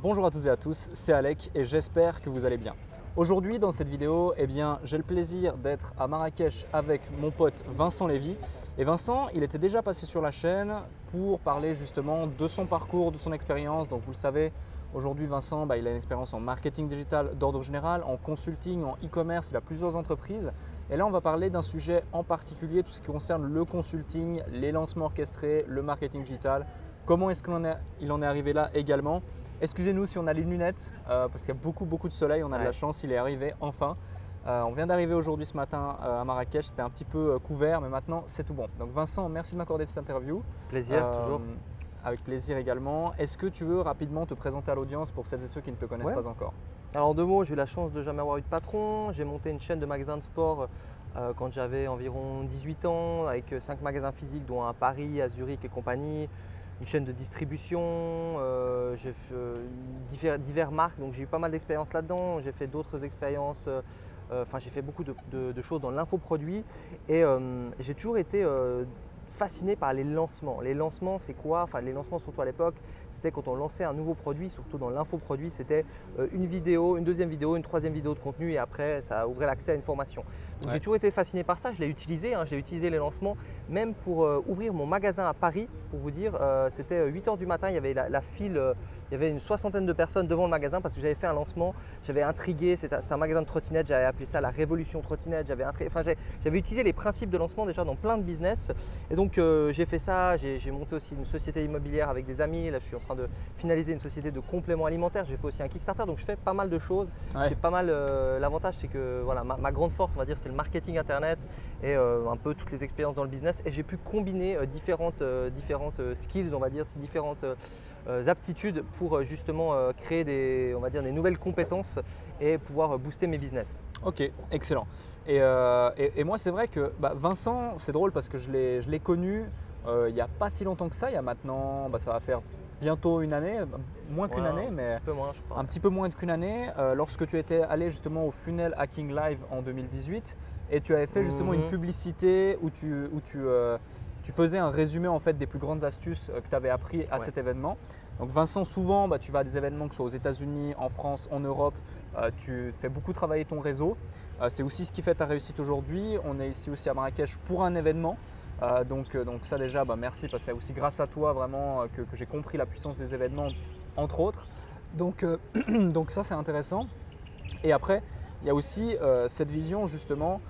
Bonjour à toutes et à tous, c'est Alec et j'espère que vous allez bien. Aujourd'hui dans cette vidéo, j'ai le plaisir d'être à Marrakech avec mon pote Vincent Lévy. Et Vincent, il était déjà passé sur la chaîne pour parler justement de son parcours, de son expérience. Donc vous le savez, aujourd'hui Vincent, il a une expérience en marketing digital d'ordre général, en consulting, en e-commerce, il a plusieurs entreprises. Et là on va parler d'un sujet en particulier, tout ce qui concerne le consulting, les lancements orchestrés, le marketing digital. Comment est-ce qu'il en est arrivé là également? Excusez-nous si on a les lunettes parce qu'il y a beaucoup de soleil, on a de la chance, il est arrivé enfin. On vient d'arriver aujourd'hui ce matin à Marrakech, c'était un petit peu couvert mais maintenant c'est tout bon. Donc Vincent, merci de m'accorder cette interview. Plaisir, toujours. Avec plaisir également. Est-ce que tu veux rapidement te présenter à l'audience pour celles et ceux qui ne te connaissent pas encore? Alors en 2 mots, j'ai eu la chance de jamais avoir eu de patron. J'ai monté une chaîne de magasins de sport quand j'avais environ 18 ans avec 5 magasins physiques dont un à Paris, à Zurich et compagnie. Une chaîne de distribution, j'ai fait divers marques, donc j'ai eu pas mal d'expériences là-dedans. J'ai fait d'autres expériences, j'ai fait beaucoup de choses dans l'infoproduit et j'ai toujours été fasciné par les lancements. Les lancements, c'est quoi? Enfin, les lancements, surtout à l'époque, c'était quand on lançait un nouveau produit, surtout dans l'infoproduit, c'était une vidéo, une deuxième vidéo, une troisième vidéo de contenu et après, ça ouvrait l'accès à une formation. Donc, j'ai toujours été fasciné par ça, je l'ai utilisé, j'ai utilisé les lancements, même pour ouvrir mon magasin à Paris, pour vous dire, c'était 8 h du matin, il y avait la file, il y avait une 60aine de personnes devant le magasin parce que j'avais fait un lancement, j'avais intrigué, c'était un magasin de trottinettes, j'avais appelé ça la révolution trottinette, j'avais utilisé les principes de lancement déjà dans plein de business et donc j'ai fait ça, j'ai monté aussi une société immobilière avec des amis, là je suis en train de finaliser une société de compléments alimentaires, j'ai fait aussi un Kickstarter, donc je fais pas mal de choses, j'ai pas mal, l'avantage c'est que voilà, ma grande force on va dire c'est le marketing internet et un peu toutes les expériences dans le business et j'ai pu combiner différentes skills, on va dire, ces différentes aptitudes pour justement créer des nouvelles compétences et pouvoir booster mes business. Ok, excellent. Et moi c'est vrai que Vincent, c'est drôle parce que je l'ai connu il n'y a pas si longtemps que ça, il y a maintenant, ça va faire bientôt une année, moins qu'une année, mais un petit peu moins, je crois. Un petit peu moins qu'une année, lorsque tu étais allé justement au Funnel Hacking Live en 2018 et tu avais fait justement une publicité où tu faisais un résumé en fait des plus grandes astuces que tu avais appris à cet événement. Donc Vincent, souvent tu vas à des événements que ce soit aux États-Unis, en France, en Europe, tu fais beaucoup travailler ton réseau. C'est aussi ce qui fait ta réussite aujourd'hui. On est ici aussi à Marrakech pour un événement. Donc ça déjà, merci parce que c'est aussi grâce à toi vraiment que j'ai compris la puissance des événements entre autres. Donc ça c'est intéressant. Et après, il y a aussi cette vision justement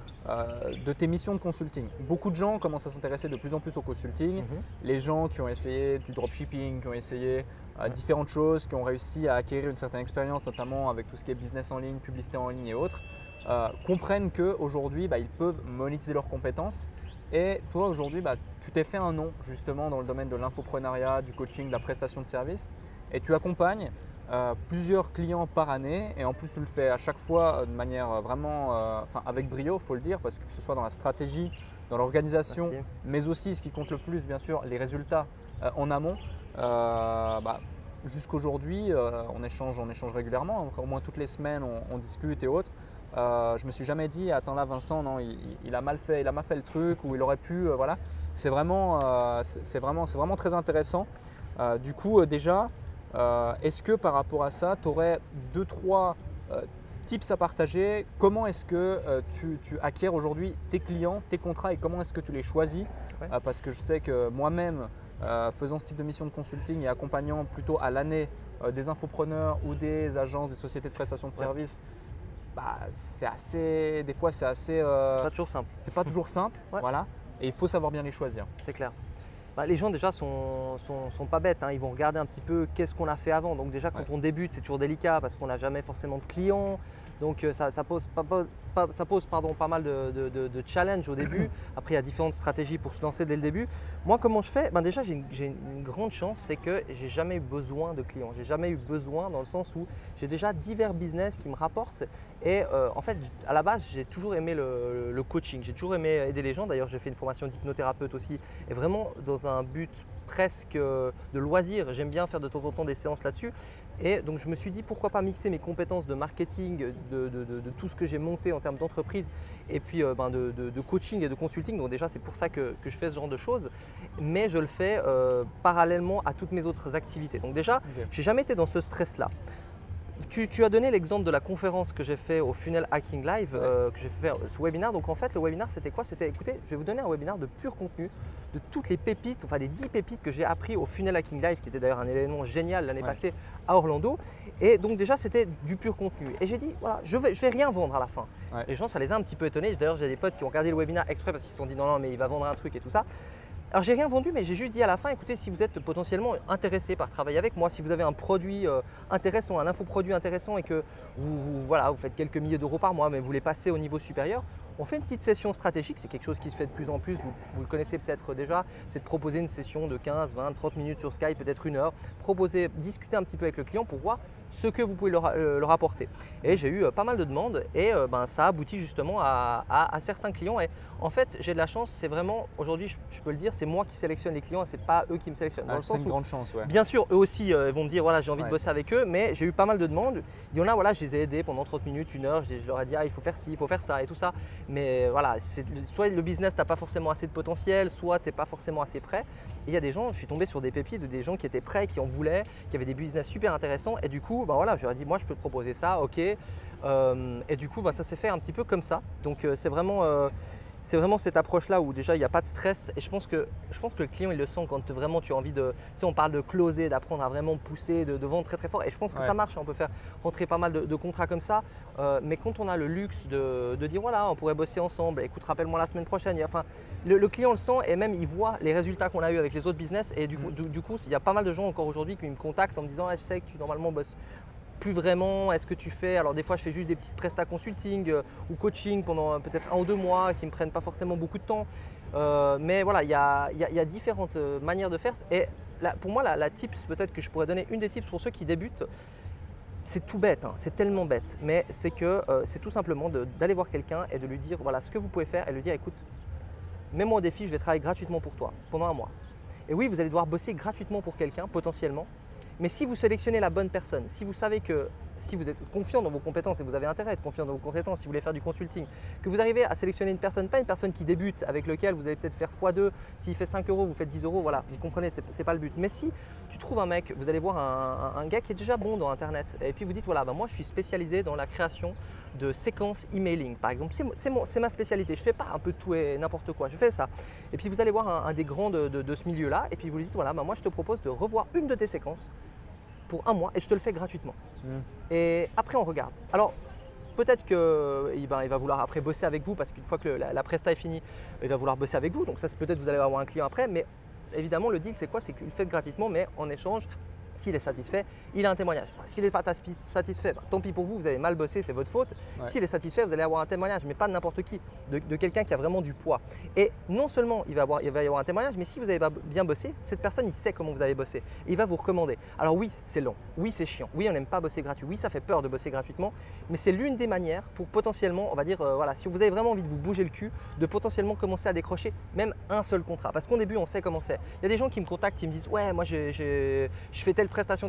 de tes missions de consulting. Beaucoup de gens commencent à s'intéresser de plus en plus au consulting. Les gens qui ont essayé du dropshipping, qui ont essayé différentes choses, qui ont réussi à acquérir une certaine expérience, notamment avec tout ce qui est business en ligne, publicité en ligne et autres, comprennent qu'aujourd'hui, ils peuvent monétiser leurs compétences. Et toi aujourd'hui, tu t'es fait un nom justement dans le domaine de l'infoprenariat, du coaching, de la prestation de services et tu accompagnes plusieurs clients par année et en plus tu le fais à chaque fois de manière vraiment avec brio, il faut le dire, parce que ce soit dans la stratégie, dans l'organisation, mais aussi ce qui compte le plus bien sûr, les résultats en amont. Jusqu'aujourd'hui, on échange régulièrement, au moins toutes les semaines on discute et autres. Je me suis jamais dit attends là Vincent non il a mal fait le truc ou il aurait pu voilà, c'est vraiment très intéressant. Du coup déjà est-ce que par rapport à ça tu aurais 2-3 tips à partager? Comment est-ce que tu acquiers aujourd'hui tes clients, tes contrats et comment est-ce que tu les choisis? Parce que je sais que moi-même faisant ce type de mission de consulting et accompagnant plutôt à l'année des infopreneurs ou des agences, des sociétés de prestation de services, des fois c'est assez… c'est pas toujours simple. C'est pas toujours simple, voilà. Et il faut savoir bien les choisir. C'est clair. Les gens déjà sont pas bêtes, ils vont regarder un petit peu qu'est-ce qu'on a fait avant. Donc déjà quand on débute c'est toujours délicat parce qu'on n'a jamais forcément de clients. Donc ça pose pas mal de challenges au début. Après il y a différentes stratégies pour se lancer dès le début. Moi comment je fais? Déjà j'ai une grande chance, c'est que j'ai jamais eu besoin de clients. J'ai jamais eu besoin dans le sens où j'ai déjà divers business qui me rapportent. Et en fait à la base j'ai toujours aimé le coaching, j'ai toujours aimé aider les gens. D'ailleurs j'ai fait une formation d'hypnothérapeute aussi et vraiment dans un but presque de loisir. J'aime bien faire de temps en temps des séances là-dessus. Et donc je me suis dit pourquoi pas mixer mes compétences de marketing, de tout ce que j'ai monté en termes d'entreprise et puis de coaching et de consulting. Donc déjà c'est pour ça que je fais ce genre de choses, mais je le fais parallèlement à toutes mes autres activités. Donc déjà, j'ai jamais été dans ce stress-là. Tu as donné l'exemple de la conférence que j'ai fait au Funnel Hacking Live, que j'ai fait ce webinaire. Donc en fait, le webinaire, c'était quoi? C'était, écoutez, je vais vous donner un webinaire de pur contenu, de toutes les pépites, enfin des 10 pépites que j'ai appris au Funnel Hacking Live, qui était d'ailleurs un événement génial l'année passée à Orlando. Et donc déjà, c'était du pur contenu. Et j'ai dit, voilà, je vais rien vendre à la fin. Les gens, ça les a un petit peu étonnés. D'ailleurs, j'ai des potes qui ont regardé le webinaire exprès parce qu'ils se sont dit, non, non, mais il va vendre un truc et tout ça. Alors j'ai rien vendu, mais j'ai juste dit à la fin, écoutez, si vous êtes potentiellement intéressé par travailler avec moi, si vous avez un produit intéressant, un infoproduit intéressant et que voilà, vous faites quelques milliers d'euros par mois, mais vous voulez passer au niveau supérieur, on fait une petite session stratégique. C'est quelque chose qui se fait de plus en plus, vous le connaissez peut-être déjà, c'est de proposer une session de 15, 20, 30 minutes sur Skype, peut-être 1 heure, discuter un petit peu avec le client pour voir ce que vous pouvez leur apporter. Et j'ai eu pas mal de demandes et ça aboutit justement à certains clients. Et en fait, j'ai de la chance, c'est vraiment, aujourd'hui je peux le dire, c'est moi qui sélectionne les clients et ce n'est pas eux qui me sélectionnent. C'est une grande chance, bien sûr, eux aussi vont me dire, voilà, j'ai envie de bosser avec eux, mais j'ai eu pas mal de demandes. Il y en a, voilà, je les ai aidés pendant 30 minutes, 1 heure, je leur ai dit, il faut faire ci, il faut faire ça et tout ça. Mais voilà, soit le business, tu n'as pas forcément assez de potentiel, soit tu n'es pas forcément assez prêt. Et il y a des gens, je suis tombé sur des pépites, des gens qui étaient prêts, qui en voulaient, qui avaient des business super intéressants. Et du coup, voilà, je leur ai dit, moi, je peux te proposer ça, ok. Et du coup, ça s'est fait un petit peu comme ça. Donc, c'est vraiment cette approche-là où déjà il n'y a pas de stress et je pense que le client il le sent quand vraiment tu as envie de… Tu sais, on parle de closer, d'apprendre à vraiment pousser, de vendre très très fort et je pense que ça marche, on peut faire rentrer pas mal de contrats comme ça. Mais quand on a le luxe de dire voilà, on pourrait bosser ensemble, écoute, rappelle-moi la semaine prochaine. Enfin, le client le sent et même il voit les résultats qu'on a eu avec les autres business et du coup, il y a pas mal de gens encore aujourd'hui qui me contactent en me disant je sais que tu normalement bosses plus vraiment, est-ce que tu fais… Alors des fois je fais juste des petites prestats consulting ou coaching pendant peut-être 1 ou 2 mois qui ne me prennent pas forcément beaucoup de temps. Mais voilà, il y a différentes manières de faire. Et pour moi, la tips peut-être que je pourrais donner, une des tips pour ceux qui débutent, c'est tout bête, hein, c'est tellement bête, mais c'est que c'est tout simplement d'aller voir quelqu'un et de lui dire voilà ce que vous pouvez faire et lui dire écoute, mets-moi au défi, je vais travailler gratuitement pour toi pendant 1 mois. Et oui, vous allez devoir bosser gratuitement pour quelqu'un potentiellement. Mais si vous sélectionnez la bonne personne, si vous savez que si vous êtes confiant dans vos compétences et vous avez intérêt à être confiant dans vos compétences, si vous voulez faire du consulting, que vous arrivez à sélectionner une personne, pas une personne qui débute avec lequel vous allez peut-être faire x2, s'il fait 5 euros, vous faites 10 euros, voilà, vous comprenez, c'est pas le but. Mais si tu trouves un mec, vous allez voir un gars qui est déjà bon dans Internet et puis vous dites voilà, moi je suis spécialisé dans la création de séquences emailing par exemple, c'est ma spécialité, je ne fais pas un peu tout et n'importe quoi, je fais ça. Et puis vous allez voir un des grands de ce milieu-là et puis vous lui dites voilà, moi je te propose de revoir une de tes séquences pour 1 mois et je te le fais gratuitement. Et après on regarde. Alors peut-être qu'il va vouloir après bosser avec vous parce qu'une fois que la presta est finie, il va vouloir bosser avec vous. Donc ça peut-être vous allez avoir un client après, mais évidemment le deal c'est quoi? C'est que vous le faites gratuitement, mais en échange, s'il est satisfait, il a un témoignage. S'il n'est pas satisfait, tant pis pour vous, vous avez mal bossé, c'est votre faute. S'il est satisfait, vous allez avoir un témoignage, mais pas de n'importe qui, de quelqu'un qui a vraiment du poids. Et non seulement il va y avoir un témoignage, mais si vous avez bien bossé, cette personne, il sait comment vous avez bossé. Et il va vous recommander. Alors oui, c'est long, oui, c'est chiant, oui, on n'aime pas bosser gratuit, oui, ça fait peur de bosser gratuitement, mais c'est l'une des manières pour potentiellement, on va dire, voilà, si vous avez vraiment envie de vous bouger le cul, de potentiellement commencer à décrocher même un seul contrat. Parce qu'au début, on sait comment c'est. Il y a des gens qui me contactent, qui me disent ouais, moi je fais telle prestation.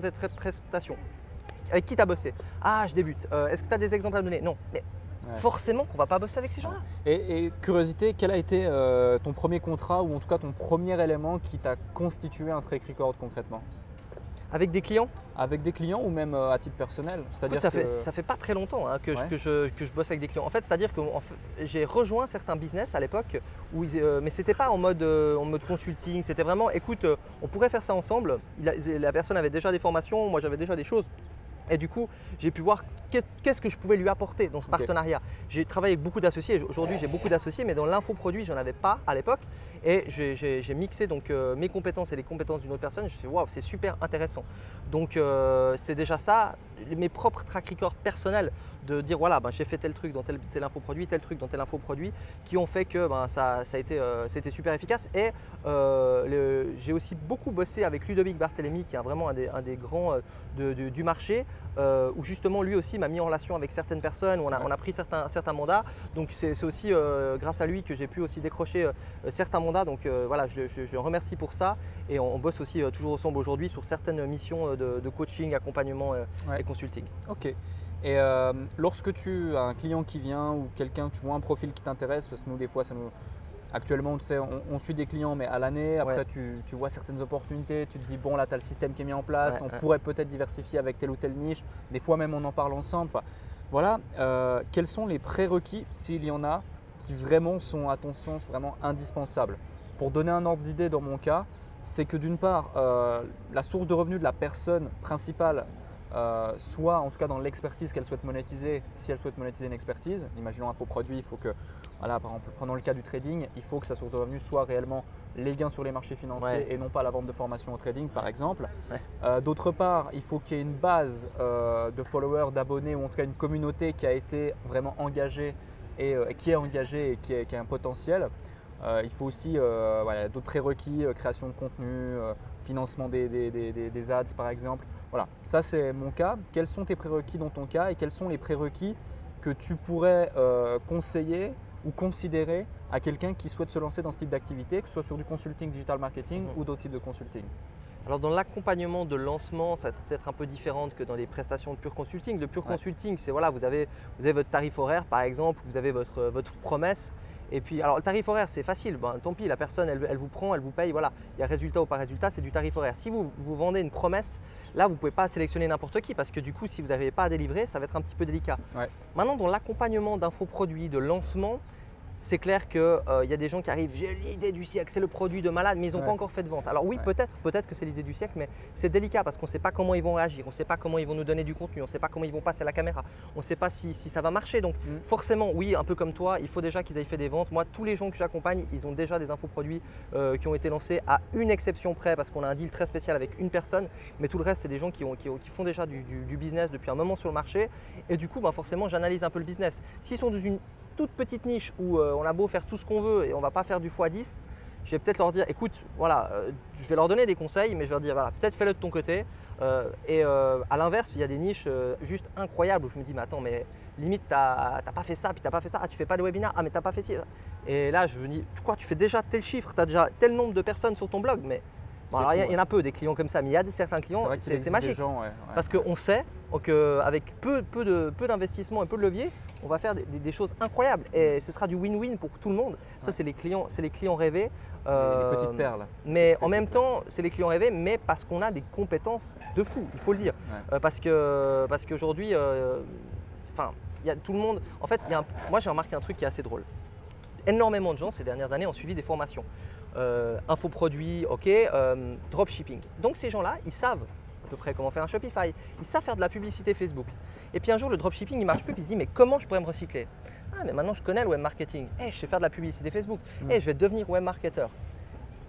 Avec qui tu as bossé? Ah, je débute. Est-ce que tu as des exemples à me donner? Non. Mais forcément qu'on ne va pas bosser avec ces gens-là. Et curiosité, quel a été ton premier contrat ou en tout cas ton premier élément qui t'a constitué un track record concrètement? Avec des clients? Avec des clients ou même à titre personnel? C'est-à-dire ça fait pas très longtemps hein, que je bosse avec des clients. En fait, c'est-à-dire que j'ai rejoint certains business à l'époque, mais ce n'était pas en mode consulting, c'était vraiment écoute, on pourrait faire ça ensemble. La personne avait déjà des formations, moi j'avais déjà des choses. Et du coup, j'ai pu voir qu'est-ce que je pouvais lui apporter dans ce partenariat. J'ai travaillé avec beaucoup d'associés. Aujourd'hui, j'ai beaucoup d'associés, mais dans l'infoproduit, je n'en avais pas à l'époque. Et j'ai mixé donc, mes compétences et les compétences d'une autre personne. Je me suis dit, waouh, c'est super intéressant. Donc, c'est déjà ça, mes propres track records personnels de dire, voilà, j'ai fait tel truc dans tel infoproduit, tel truc dans tel infoproduit, qui ont fait que c'était super efficace. Et j'ai aussi beaucoup bossé avec Ludovic Barthélémy, qui est vraiment un des grands du marché. où justement lui aussi m'a mis en relation avec certaines personnes, où on a pris certains mandats. Donc c'est aussi grâce à lui que j'ai pu aussi décrocher certains mandats. Donc voilà, je le remercie pour ça. Et on bosse aussi toujours ensemble aujourd'hui sur certaines missions de coaching, accompagnement et consulting. Ok. Et lorsque tu as un client qui vient ou quelqu'un, tu vois un profil qui t'intéresse, parce que nous des fois actuellement, tu sais, on suit des clients, mais à l'année, après tu vois certaines opportunités, tu te dis bon là tu as le système qui est mis en place, on pourrait peut-être diversifier avec telle ou telle niche, des fois même on en parle ensemble. Enfin, voilà, quels sont les prérequis, s'il y en a, qui vraiment sont à ton sens vraiment indispensables? Pour donner un ordre d'idée dans mon cas, c'est que d'une part, la source de revenus de la personne principale, soit en tout cas dans l'expertise qu'elle souhaite monétiser, si elle souhaite monétiser une expertise, imaginons un faux produit, il faut que, voilà, par exemple, prenons le cas du trading, il faut que sa source de revenus soit réellement les gains sur les marchés financiers et non pas la vente de formation au trading par exemple. D'autre part, il faut qu'il y ait une base de followers, d'abonnés ou en tout cas une communauté qui a été vraiment engagée et qui est engagée et qui a un potentiel. Il faut aussi d'autres prérequis, création de contenu, financement des ads par exemple. Voilà, ça c'est mon cas. Quels sont tes prérequis dans ton cas et quels sont les prérequis que tu pourrais conseiller ou considérer à quelqu'un qui souhaite se lancer dans ce type d'activité, que ce soit sur du consulting digital marketing ou d'autres types de consulting? Alors dans l'accompagnement de lancement, ça va être peut-être un peu différent que dans les prestations de pure consulting. Le pure consulting, c'est voilà, vous avez votre tarif horaire par exemple, vous avez votre promesse. Et puis, alors le tarif horaire, c'est facile, tant pis, la personne, elle vous prend, elle vous paye, voilà. Il y a résultat ou pas résultat, c'est du tarif horaire. Si vous vendez une promesse, là, vous ne pouvez pas sélectionner n'importe qui parce que du coup, si vous n'arrivez pas à délivrer, ça va être un petit peu délicat. Maintenant, dans l'accompagnement d'infoproduits, de lancement, c'est clair qu'il y a des gens qui arrivent, j'ai l'idée du siècle, c'est le produit de malade, mais ils n'ont pas encore fait de vente. Alors oui, peut-être que c'est l'idée du siècle, mais c'est délicat parce qu'on ne sait pas comment ils vont réagir, on ne sait pas comment ils vont nous donner du contenu, on ne sait pas comment ils vont passer à la caméra, on ne sait pas si ça va marcher. Donc forcément, oui, un peu comme toi, il faut déjà qu'ils aient fait des ventes. Moi, tous les gens que j'accompagne, ils ont déjà des infoproduits qui ont été lancés à une exception près parce qu'on a un deal très spécial avec une personne, mais tout le reste, c'est des gens qui font déjà du business depuis un moment sur le marché. Et du coup, forcément, j'analyse un peu le business. S'ils sont dans une toute petite niche où on a beau faire tout ce qu'on veut et on ne va pas faire du x10, je vais peut-être leur dire écoute, voilà, je vais leur donner des conseils, mais je vais leur dire voilà, peut-être fais-le de ton côté. À l'inverse, il y a des niches juste incroyables où je me dis mais attends, mais limite t'as pas fait ça, puis t'as pas fait ça, tu fais pas de webinaire, ah mais t'as pas fait ci. Et là je me dis quoi, tu fais déjà tel chiffre, tu as déjà tel nombre de personnes sur ton blog, mais bon, alors, il y en a peu des clients comme ça, mais il y a certains clients, c'est magique. Gens, parce qu'on sait qu'avec peu d'investissement et peu de levier, on va faire des choses incroyables et ce sera du win-win pour tout le monde. Ça, c'est les clients rêvés. Les petites perles. Mais en même temps, c'est les clients rêvés, mais parce qu'on a des compétences de fou, il faut le dire. Parce qu'aujourd'hui, il y a tout le monde. En fait, moi j'ai remarqué un truc qui est assez drôle. Énormément de gens ces dernières années ont suivi des formations. Infoproduits, dropshipping. Donc ces gens-là, ils savent à peu près comment faire un Shopify, ils savent faire de la publicité Facebook. Et puis un jour, le dropshipping, il marche plus, puis ils se disent mais comment je pourrais me recycler? Ah mais maintenant je connais le web marketing, je sais faire de la publicité Facebook, je vais devenir web marketeur.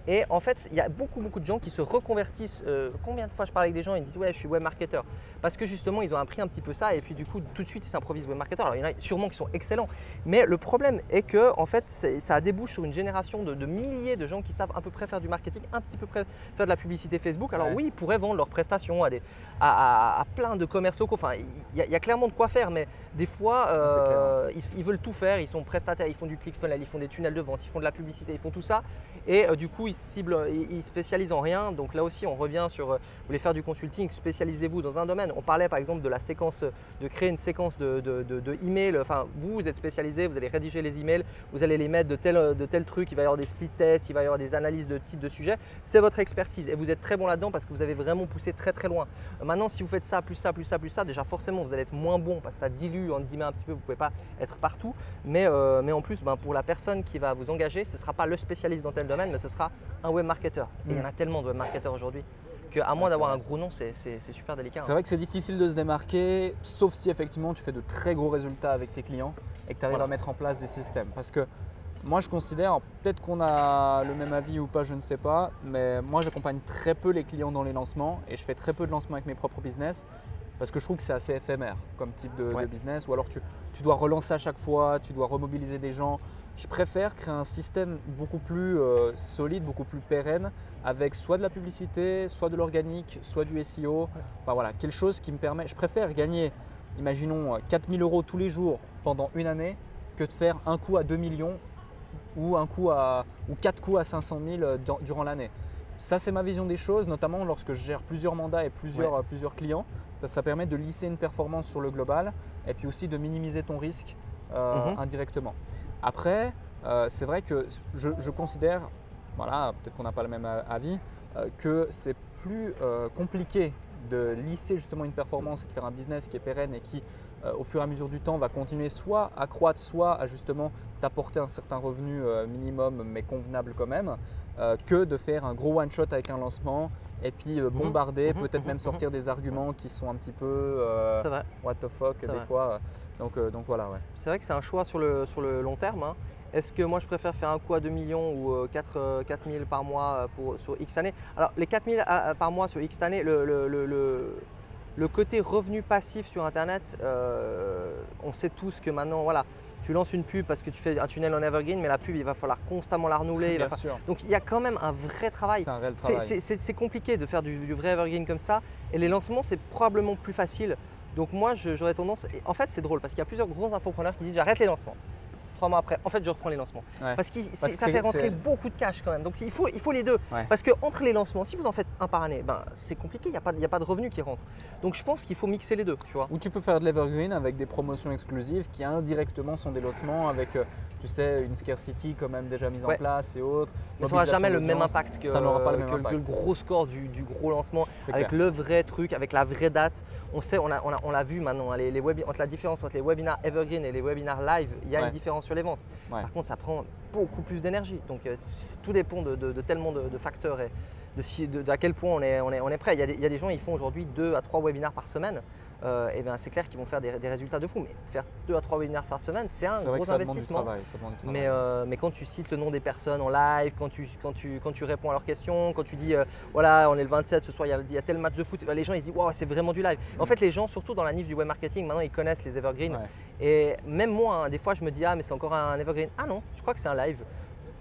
Et en fait, il y a beaucoup de gens qui se reconvertissent. Combien de fois je parle avec des gens, ils disent ouais, je suis web marketeur. Parce que justement, ils ont appris un petit peu ça et puis du coup, tout de suite, ils s'improvisent web marketeur. Alors, il y en a sûrement qui sont excellents. Mais le problème est que en fait, ça débouche sur une génération de milliers de gens qui savent à peu près faire du marketing, un petit peu près faire de la publicité Facebook. Alors oui, ils pourraient vendre leurs prestations à plein de commerces locaux. Enfin, il y a clairement de quoi faire, mais des fois, ils veulent tout faire. Ils sont prestataires, ils font du ClickFunnels, ils font des tunnels de vente, ils font de la publicité, ils font tout ça. Et du coup, ils spécialisent en rien. Donc là aussi, on revient sur, vous voulez faire du consulting, spécialisez-vous dans un domaine. On parlait par exemple de la séquence, de créer une séquence de emails. Enfin, vous êtes spécialisé, vous allez rédiger les emails, vous allez les mettre de tel truc, il va y avoir des split tests, il va y avoir des analyses de type de sujet. C'est votre expertise et vous êtes très bon là-dedans parce que vous avez vraiment poussé très loin. Maintenant, si vous faites ça, plus ça, plus ça, plus ça, déjà forcément, vous allez être moins bon parce que ça dilue entre guillemets un petit peu, vous ne pouvez pas être partout. Mais en plus, pour la personne qui va vous engager, ce ne sera pas le spécialiste dans tel domaine, mais ce sera un web marketeur. Et il y en a tellement de web marketeurs aujourd'hui qu'à moins d'avoir un gros nom, c'est super délicat. C'est vrai que c'est difficile de se démarquer, sauf si effectivement tu fais de très gros résultats avec tes clients et que tu arrives à mettre en place des systèmes. Parce que moi je considère, peut-être qu'on a le même avis ou pas, je ne sais pas, mais moi j'accompagne très peu les clients dans les lancements et je fais très peu de lancements avec mes propres business. parce que je trouve que c'est assez éphémère comme type de business, ou alors tu dois relancer à chaque fois, tu dois remobiliser des gens. Je préfère créer un système beaucoup plus solide, beaucoup plus pérenne, avec soit de la publicité, soit de l'organique, soit du SEO. Enfin voilà, quelque chose qui me permet. Je préfère gagner, imaginons, 4 000 € tous les jours pendant une année que de faire un coup à 2 millions ou 4 coups à 500 000 durant l'année. Ça, c'est ma vision des choses, notamment lorsque je gère plusieurs mandats et plusieurs clients. Ça permet de lisser une performance sur le global et puis aussi de minimiser ton risque indirectement. Après, c'est vrai que je considère, voilà, peut-être qu'on n'a pas le même avis, que c'est plus compliqué de lisser justement une performance et de faire un business qui est pérenne et qui, au fur et à mesure du temps, va continuer soit à croître, soit à justement t'apporter un certain revenu minimum mais convenable quand même, que de faire un gros one-shot avec un lancement et puis bombarder, peut-être même sortir des arguments qui sont un petit peu what the fuck des fois. Donc voilà, ouais. C'est vrai que c'est un choix sur le long terme. Hein. Est-ce que moi je préfère faire un coup à 2 millions ou 4 000 par mois sur X années? Alors les 4 000 par mois sur X années, le côté revenu passif sur Internet, on sait tous que maintenant, voilà, tu lances une pub parce que tu fais un tunnel en evergreen, mais la pub, il va falloir constamment la renouveler. Bien sûr. Donc il y a quand même un vrai travail. C'est un réel travail. C'est compliqué de faire du vrai evergreen comme ça. Et les lancements, c'est probablement plus facile. Donc moi, j'aurais tendance… En fait, c'est drôle parce qu'il y a plusieurs gros infopreneurs qui disent « j'arrête les lancements ». 3 mois après, en fait, je reprends les lancements. Parce que ça fait rentrer beaucoup de cash quand même. Donc il faut les deux. Parce que entre les lancements, si vous en faites un par année, ben, c'est compliqué, il n'y a pas de revenus qui rentrent. Donc je pense qu'il faut mixer les deux. Tu vois. Ou tu peux faire de l'evergreen avec des promotions exclusives qui indirectement sont des lancements avec tu sais, une scarcity quand même déjà mise en place et autres. Mais ça n'aura jamais le même impact que, ça n'aura pas le même impact. Le gros score du gros lancement, avec le vrai truc, avec la vraie date. On sait, on l'a vu maintenant, entre la différence entre les webinars evergreen et les webinars live, il y a une différence sur les ventes. Par contre, ça prend beaucoup plus d'énergie. Donc tout dépend de tellement de facteurs et à quel point on est prêt. Il y a des gens, ils font aujourd'hui 2 à 3 webinars par semaine. Et bien c'est clair qu'ils vont faire des résultats de fou, mais faire 2 à 3 webinaires par semaine, c'est un gros investissement. Mais quand tu cites le nom des personnes en live, quand tu réponds à leurs questions, quand tu dis voilà, on est le 27 ce soir, il y a tel match de foot, les gens ils se disent waouh, c'est vraiment du live. En fait, les gens, surtout dans la niche du web marketing, maintenant ils connaissent les evergreens. Et même moi, hein, des fois je me dis ah mais c'est encore un evergreen. Ah non, je crois que c'est un live.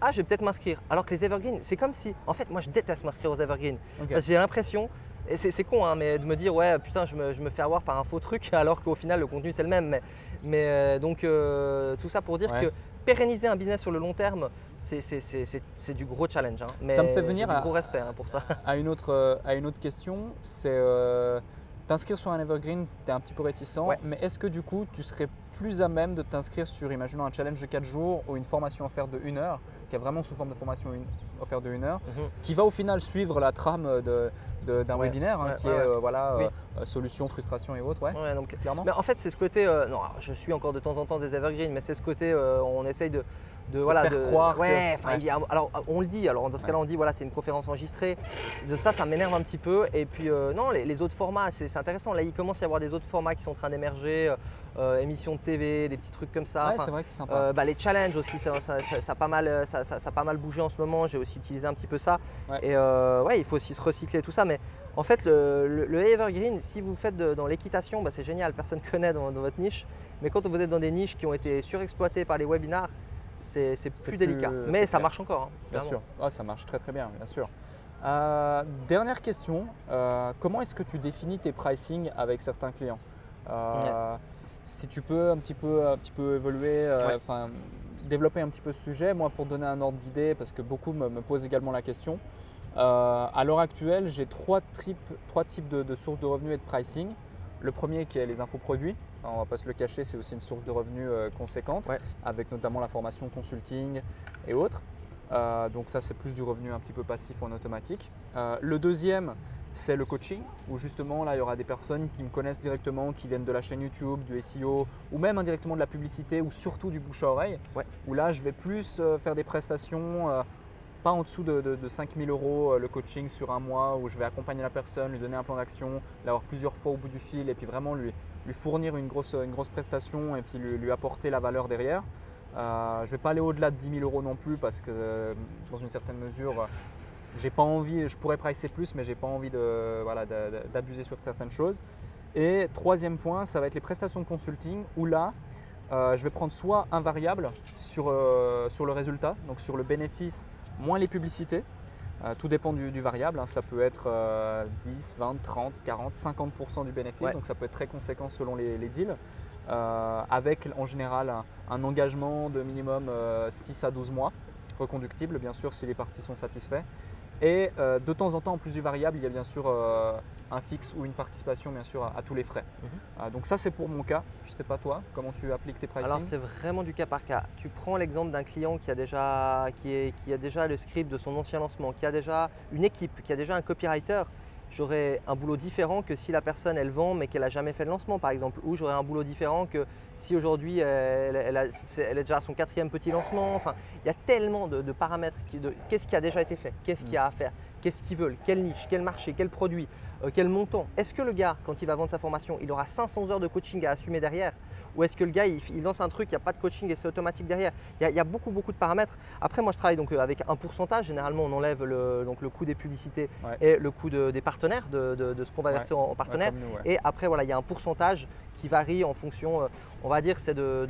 Ah, je vais peut-être m'inscrire. Alors que les evergreens, c'est comme si… En fait, moi, je déteste m'inscrire aux evergreens. Parce que j'ai l'impression, et c'est con, hein, mais de me dire, ouais, putain, je me fais avoir par un faux truc, alors qu'au final, le contenu, c'est le même. Donc, tout ça pour dire que pérenniser un business sur le long terme, c'est du gros challenge. Hein. Mais ça me fait venir du gros respect pour ça. À une autre question, c'est t'inscrire sur un evergreen, tu es un petit peu réticent, mais est-ce que du coup, tu serais plus à même de t'inscrire sur, imaginons, un challenge de 4 jours ou une formation offerte de 1 heure, qui est vraiment sous forme de formation offerte de 1 heure, qui va au final suivre la trame d'un webinaire, qui est solution, frustration et autres. Donc, clairement. Mais en fait, c'est ce côté, non, je suis encore de temps en temps des evergreens, mais c'est ce côté, on essaye de faire croire alors on le dit, alors dans ce cas-là on dit voilà, c'est une conférence enregistrée, ça m'énerve un petit peu. Et puis non, les autres formats, c'est intéressant, là il commence à y avoir des autres formats qui sont en train d'émerger, émissions de TV, des petits trucs comme ça. C'est vrai que c'est sympa. Les challenges aussi, ça a pas mal bougé en ce moment, j'ai aussi utilisé un petit peu ça. Et il faut aussi se recycler tout ça, mais en fait le evergreen, si vous faites dans l'équitation, c'est génial, personne ne connaît dans votre niche, mais quand vous êtes dans des niches qui ont été surexploitées par les webinars, c'est plus délicat, mais ça marche encore. Hein, bien sûr, ça marche très très bien, bien sûr. Dernière question, comment est-ce que tu définis tes pricing avec certains clients? Si tu peux un petit peu évoluer, développer un petit peu ce sujet, moi pour donner un ordre d'idée, parce que beaucoup me posent également la question. À l'heure actuelle, j'ai trois types de sources de revenus et de pricing. Le premier qui est les infoproduits, on ne va pas se le cacher, c'est aussi une source de revenus conséquente, avec notamment la formation consulting et autres. Donc ça, c'est plus du revenu un petit peu passif en automatique. Le deuxième, c'est le coaching, où justement là, il y aura des personnes qui me connaissent directement, qui viennent de la chaîne YouTube, du SEO, ou même indirectement de la publicité, ou surtout du bouche à oreille, où là, je vais plus faire des prestations pas en dessous de 5 000 € le coaching sur un mois, où je vais accompagner la personne, lui donner un plan d'action, l'avoir plusieurs fois au bout du fil et puis vraiment lui fournir une grosse prestation et puis lui apporter la valeur derrière. Je ne vais pas aller au-delà de 10 000 € non plus parce que dans une certaine mesure, j'ai pas envie, je pourrais pricer plus, mais j'ai pas envie d'abuser sur certaines choses. Et troisième point, ça va être les prestations de consulting où là, je vais prendre soit un variable sur le résultat, donc sur le bénéfice moins les publicités. Tout dépend du variable, hein. Ça peut être 10, 20, 30, 40, 50% du bénéfice, Ouais. donc ça peut être très conséquent selon les deals. Avec en général un engagement de minimum 6 à 12 mois, reconductible bien sûr si les parties sont satisfaits. Et de temps en temps, en plus du variable, il y a bien sûr un fixe ou une participation bien sûr à tous les frais. Donc ça c'est pour mon cas. Je ne sais pas toi, comment tu appliques tes pricing? Alors c'est vraiment du cas par cas. Tu prends l'exemple d'un client qui a déjà le script de son ancien lancement, qui a déjà une équipe, qui a déjà un copywriter. J'aurais un boulot différent que si la personne elle vend mais qu'elle n'a jamais fait de lancement par exemple. Ou j'aurais un boulot différent que si aujourd'hui elle est déjà à son 4e petit lancement. Enfin, il y a tellement de paramètres. Qu'est-ce qui a déjà été fait? Qu'est-ce qu'il y a à faire? Qu'est-ce qu'ils veulent? Quelle niche? Quel marché? Quel produit? Quel montant? Est-ce que le gars, quand il va vendre sa formation, il aura 500 heures de coaching à assumer derrière? Ou est-ce que le gars, il lance un truc, il n'y a pas de coaching et c'est automatique derrière? Il y a beaucoup de paramètres. Après, moi, je travaille donc avec un pourcentage. Généralement, on enlève le coût des publicités et le coût des partenaires, de ce qu'on va verser en partenaire. Comme nous, ouais. Et après, voilà, il y a un pourcentage qui varie en fonction, on va dire, c'est de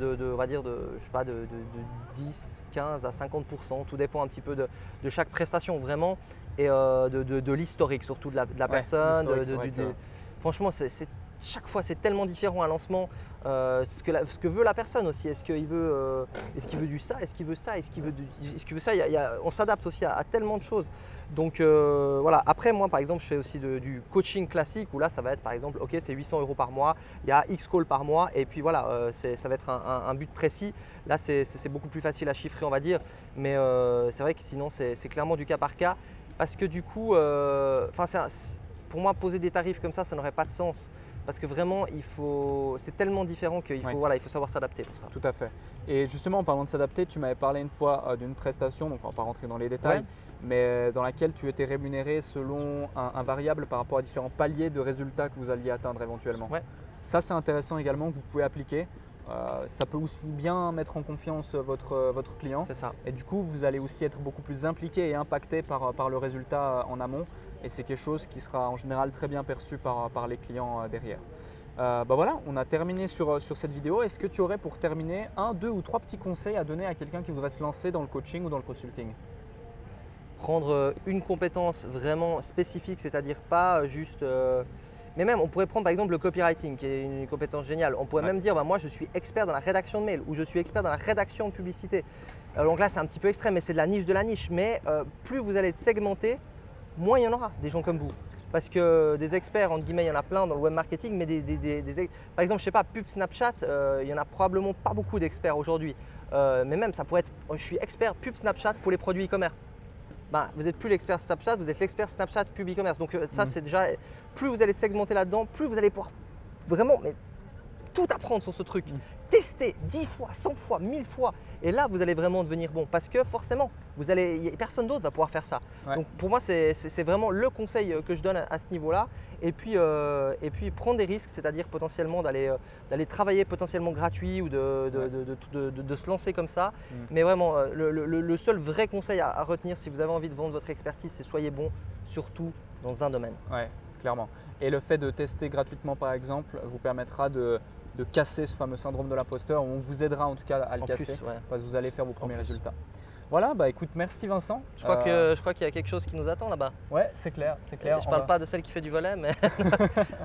10, 15 à 50%. Tout dépend un petit peu de chaque prestation, vraiment. Et de l'historique, surtout de la personne. Franchement, chaque fois, c'est tellement différent un lancement. Ce que veut la personne aussi. Est-ce qu'il veut du ça? Est-ce qu'il veut ça? Est-ce qu'il veut ça? On s'adapte aussi à tellement de choses. Donc voilà. Après, moi, par exemple, je fais aussi du coaching classique où là, ça va être par exemple, ok, c'est 800 € par mois, il y a X calls par mois et puis voilà, ça va être un but précis. Là, c'est beaucoup plus facile à chiffrer, on va dire. Mais c'est vrai que sinon, c'est clairement du cas par cas. Parce que du coup, pour moi, poser des tarifs comme ça n'aurait pas de sens. Parce que vraiment, c'est tellement différent qu'il faut, il faut savoir s'adapter pour ça. Tout à fait. Et justement, en parlant de s'adapter, tu m'avais parlé une fois d'une prestation, donc on ne va pas rentrer dans les détails, mais dans laquelle tu étais rémunéré selon un variable par rapport à différents paliers de résultats que vous alliez atteindre éventuellement. Ouais. Ça, c'est intéressant également que vous pouvez appliquer. Ça peut aussi bien mettre en confiance votre client. C'est ça. Et du coup, vous allez aussi être beaucoup plus impliqué et impacté par le résultat en amont. Et c'est quelque chose qui sera en général très bien perçu par les clients derrière. Voilà, on a terminé sur cette vidéo. Est-ce que tu aurais pour terminer 1, 2 ou 3 petits conseils à donner à quelqu'un qui voudrait se lancer dans le coaching ou dans le consulting? Prendre une compétence vraiment spécifique, c'est-à-dire pas juste… mais même, on pourrait prendre par exemple le copywriting, qui est une compétence géniale. On pourrait même dire, moi je suis expert dans la rédaction de mail ou je suis expert dans la rédaction de publicité. Donc là, c'est un petit peu extrême, mais c'est de la niche de la niche. Mais plus vous allez être segmenté, moins il y en aura des gens comme vous. Parce que des experts, entre guillemets, il y en a plein dans le web marketing, mais par exemple, je sais pas, pub Snapchat, il n'y en a probablement pas beaucoup d'experts aujourd'hui. Mais même, ça pourrait être, je suis expert pub Snapchat pour les produits e-commerce. Vous n'êtes plus l'expert Snapchat, vous êtes l'expert Snapchat pub e-commerce. Donc ça, c'est déjà, plus vous allez segmenter là-dedans, plus vous allez pouvoir vraiment tout apprendre sur ce truc. Tester 10 fois, 100 fois, 1000 fois. Et là, vous allez vraiment devenir bon. Parce que forcément, personne d'autre va pouvoir faire ça. Ouais. Donc pour moi, c'est vraiment le conseil que je donne à ce niveau-là. Et puis prendre des risques, c'est-à-dire potentiellement d'aller travailler potentiellement gratuit ou de se lancer comme ça. Mais vraiment, le seul vrai conseil à retenir si vous avez envie de vendre votre expertise, c'est soyez bon, surtout dans un domaine. Ouais, clairement. Et le fait de tester gratuitement, par exemple, vous permettra de casser ce fameux syndrome de l'imposteur. On vous aidera en tout cas à le casser parce que vous allez faire vos premiers résultats. Voilà, écoute, merci Vincent. Je crois qu'il y a quelque chose qui nous attend là-bas. Ouais, c'est clair, c'est clair. Je parle pas de celle qui fait du volet, mais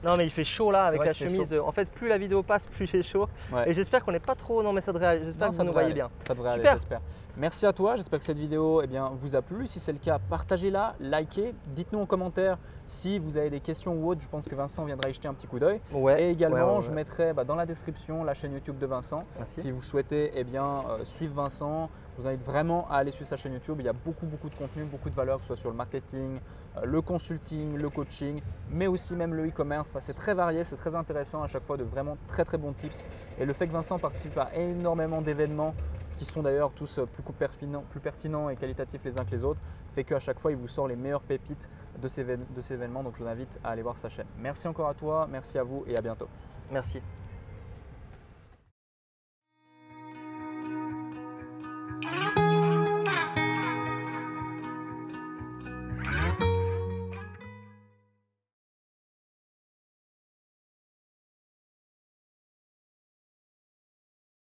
non, mais il fait chaud là avec la chemise. En fait, plus la vidéo passe, plus j'ai chaud. Ouais. Et j'espère qu'on n'est pas trop. Non, mais j'espère que vous nous voyez bien. Ça devrait aller, j'espère. Merci à toi. J'espère que cette vidéo vous a plu. Si c'est le cas, partagez-la, likez. Dites-nous en commentaire si vous avez des questions ou autres. Je pense que Vincent viendra y jeter un petit coup d'œil. Et également, je mettrai dans la description la chaîne YouTube de Vincent. Merci. Si vous souhaitez suivre Vincent. Je vous invite vraiment à aller sur sa chaîne YouTube. Il y a beaucoup de contenu, beaucoup de valeur, que ce soit sur le marketing, le consulting, le coaching, mais aussi même le e-commerce. Enfin, c'est très varié, c'est très intéressant à chaque fois, de vraiment très bons tips. Et le fait que Vincent participe à énormément d'événements qui sont d'ailleurs tous plus pertinents et qualitatifs les uns que les autres, fait qu'à chaque fois, il vous sort les meilleures pépites de ces événements. Donc, je vous invite à aller voir sa chaîne. Merci encore à toi, merci à vous et à bientôt. Merci. Thank you.